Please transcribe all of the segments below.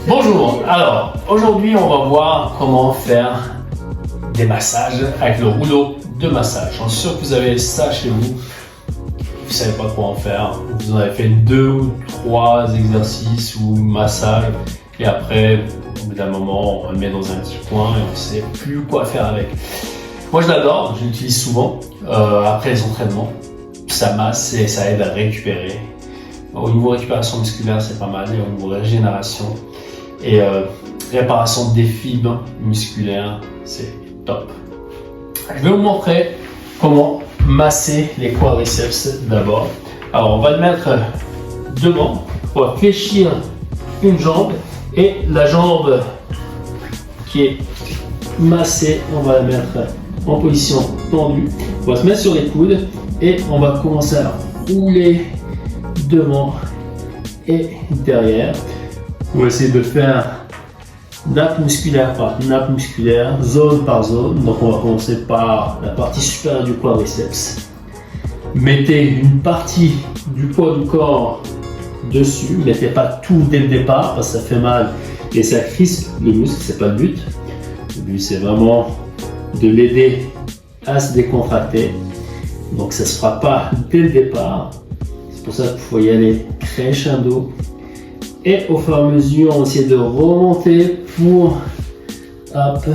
Bonjour, alors aujourd'hui on va voir comment faire des massages avec le rouleau de massage. Je suis sûr que vous avez ça chez vous, vous ne savez pas quoi en faire, vous en avez fait 2 ou 3 exercices ou massages et après au bout d'un moment on le met dans un petit coin et on ne sait plus quoi faire avec. Moi je l'adore, je l'utilise souvent après les entraînements, ça masse et ça aide à récupérer. Au niveau récupération musculaire c'est pas mal et au niveau régénération et réparation des fibres musculaires c'est top. Je vais vous montrer comment masser les quadriceps d'abord. Alors on va le mettre devant, on va fléchir une jambe et la jambe qui est massée, on va la mettre en position tendue. On va se mettre sur les coudes et on va commencer à rouler devant et derrière. On va essayer de faire nappe musculaire par nappe musculaire, zone par zone. Donc on va commencer par la partie supérieure du quadriceps. Mettez une partie du poids du corps dessus. Mettez pas tout dès le départ parce que ça fait mal et ça crispe le muscle, c'est pas le but. Le but c'est vraiment de l'aider à se décontracter. Donc ça se fera pas dès le départ. C'est pour ça qu'il faut y aller crescendo. Et au fur et à mesure, on essaie de remonter pour que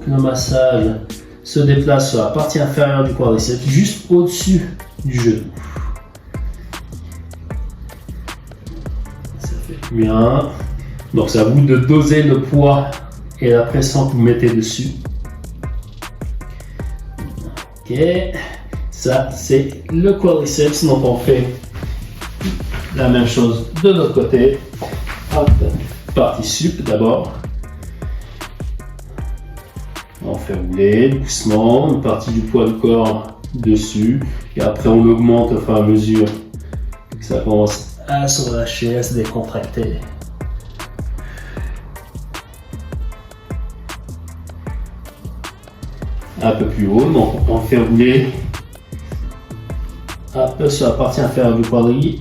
le massage se déplace sur la partie inférieure du quadriceps, juste au-dessus du genou. Ça fait bien. Donc c'est à vous de doser le poids et la pression que vous mettez dessus. Ok, ça c'est le quadriceps, donc on fait la même chose de l'autre côté. Hop, partie sup d'abord. On fait rouler doucement une partie du poids du corps dessus et après on augmente au fur et à mesure que ça commence à se relâcher, à se décontracter. Un peu plus haut, donc on fait rouler un peu sur la partie inférieure du quadri.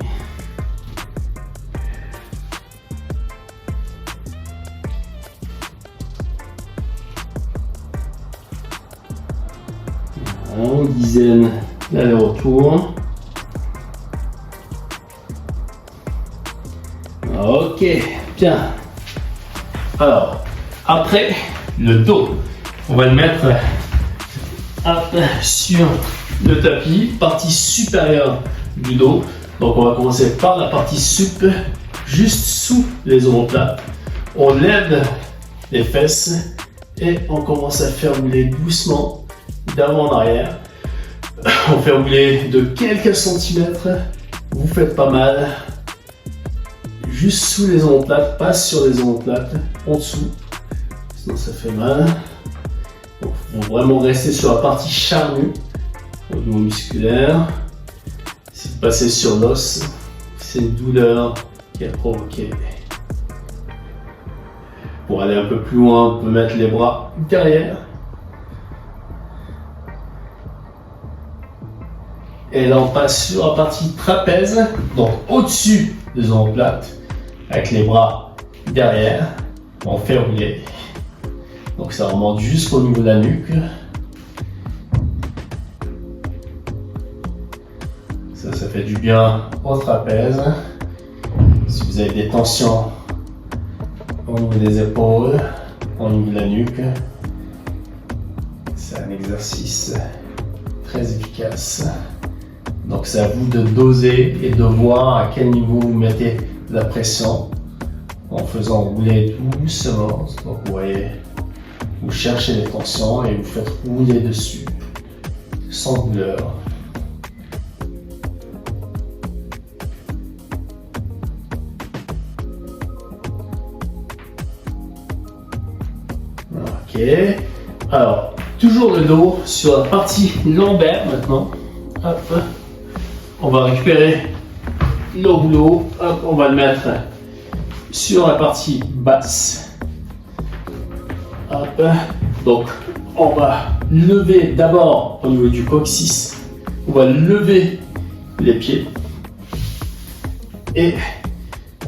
Une dizaine d'aller-retour. Ok, bien. Alors, après le dos, on va le mettre sur le tapis, partie supérieure du dos. Donc on va commencer par la partie sup, juste sous les omoplates. On lève les fesses et on commence à faire rouler doucement d'avant en arrière. On fait rouler de quelques centimètres. Vous faites pas mal. Juste sous les omoplates, pas sur les omoplates, en dessous. Sinon ça fait mal. Donc, il faut vraiment rester sur la partie charnue au niveau musculaire. Si vous passez sur l'os, c'est une douleur qui est provoquée. Pour aller un peu plus loin, on peut mettre les bras derrière. Et là, on passe sur la partie trapèze, donc au-dessus des omoplates, avec les bras derrière. On fait rouler. Donc ça remonte jusqu'au niveau de la nuque. Ça fait du bien au trapèze. Si vous avez des tensions au niveau des épaules, au niveau de la nuque, c'est un exercice très efficace. Donc c'est à vous de doser et de voir à quel niveau vous mettez la pression en faisant rouler doucement. Donc vous voyez, vous cherchez les tensions et vous faites rouler dessus sans douleur. Ok, alors toujours le dos sur la partie lombaire maintenant. Hop. On va récupérer le rouleau, hop, on va le mettre sur la partie basse. Hop. Donc on va lever d'abord au niveau du coccyx, on va lever les pieds et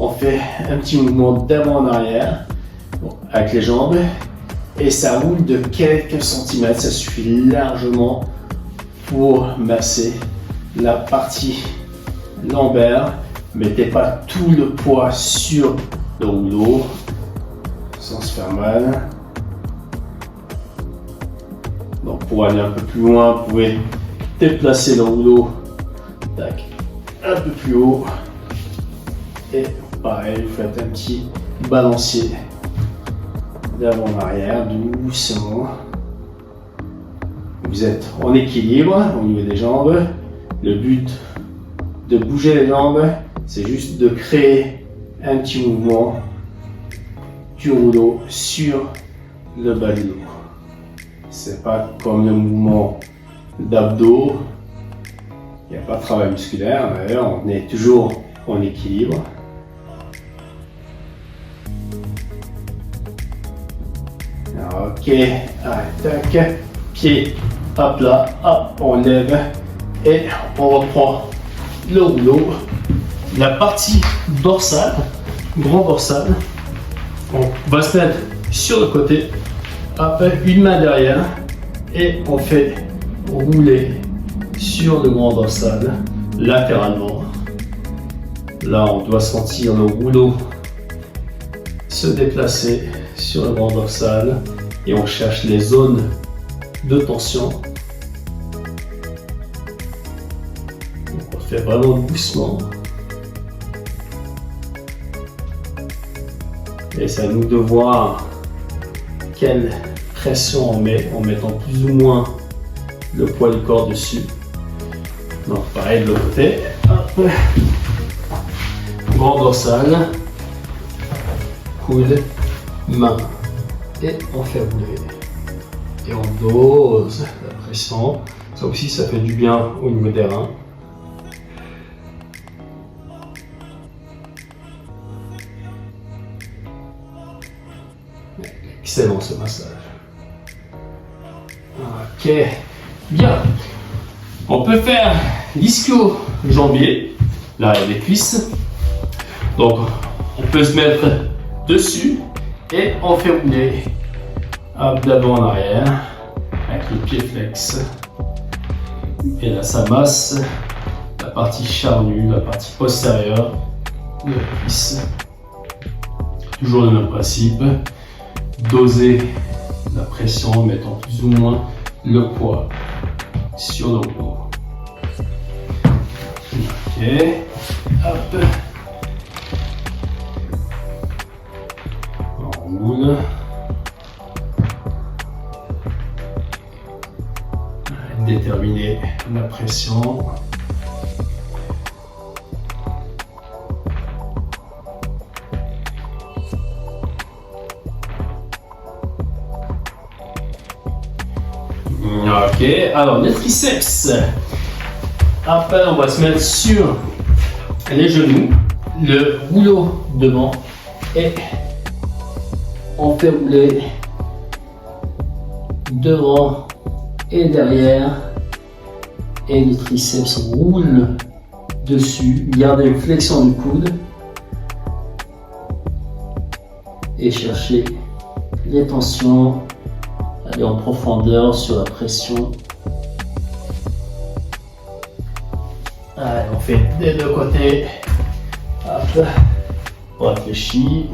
on fait un petit mouvement d'avant en arrière avec les jambes et ça roule de quelques centimètres, ça suffit largement pour masser la partie lombaire. Mettez pas tout le poids sur le rouleau sans se faire mal. Donc pour aller un peu plus loin, vous pouvez déplacer le rouleau un peu plus haut et pareil, vous faites un petit balancier d'avant en arrière doucement. Vous êtes en équilibre au niveau des jambes. Le but de bouger les jambes, c'est juste de créer un petit mouvement du rouleau sur le bas du dos. C'est pas comme le mouvement d'abdos. Il n'y a pas de travail musculaire. D'ailleurs, on est toujours en équilibre. Ok, allez, tac, pied à plat, hop, on lève et on reprend le rouleau. La partie dorsale, grand dorsal, on va se mettre sur le côté, hop, une main derrière et on fait rouler sur le grand dorsal latéralement. Là, on doit sentir le rouleau se déplacer sur le grand dorsal et on cherche les zones de tension. Donc on fait vraiment doucement. Et c'est à nous de voir quelle pression on met en mettant plus ou moins le poids du corps dessus. Donc pareil de l'autre côté. Hop. Grand dorsal, coude, main. Et on fait rouler. Et on dose la pression. Ça aussi, ça fait du bien au niveau des reins. Excellent ce massage. Ok, bien. On peut faire l'ischio-jambier. Là, il y a les cuisses. Donc, on peut se mettre dessus et on fait rouler d'avant en arrière avec le pied flex. Et là, ça masse la partie charnue, la partie postérieure de la cuisse. Toujours le même principe. Doser la pression en mettant plus ou moins le poids sur le rouleau. Ok, hop. On roule. Déterminer la pression. Ok, alors les triceps. Après, on va se mettre sur les genoux, le rouleau devant et on fait rouler devant et derrière et le triceps roule dessus. Gardez une flexion du coude et cherchez les tensions. Allez en profondeur sur la pression. Allez, on fait des deux côtés. Hop, on réfléchit.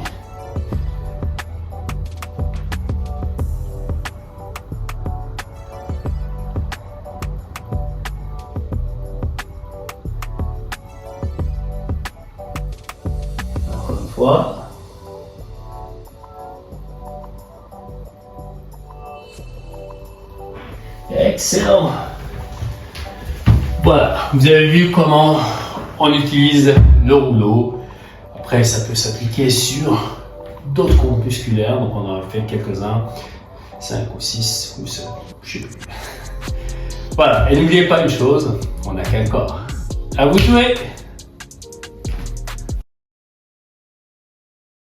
Encore une fois. Excellent. Voilà, vous avez vu comment on utilise le rouleau. Après, ça peut s'appliquer sur d'autres groupes musculaires. Donc, on en a fait quelques-uns, 5 ou 6 ou 7, je sais plus. Voilà, et n'oubliez pas une chose, on n'a qu'un corps. À vous de jouer.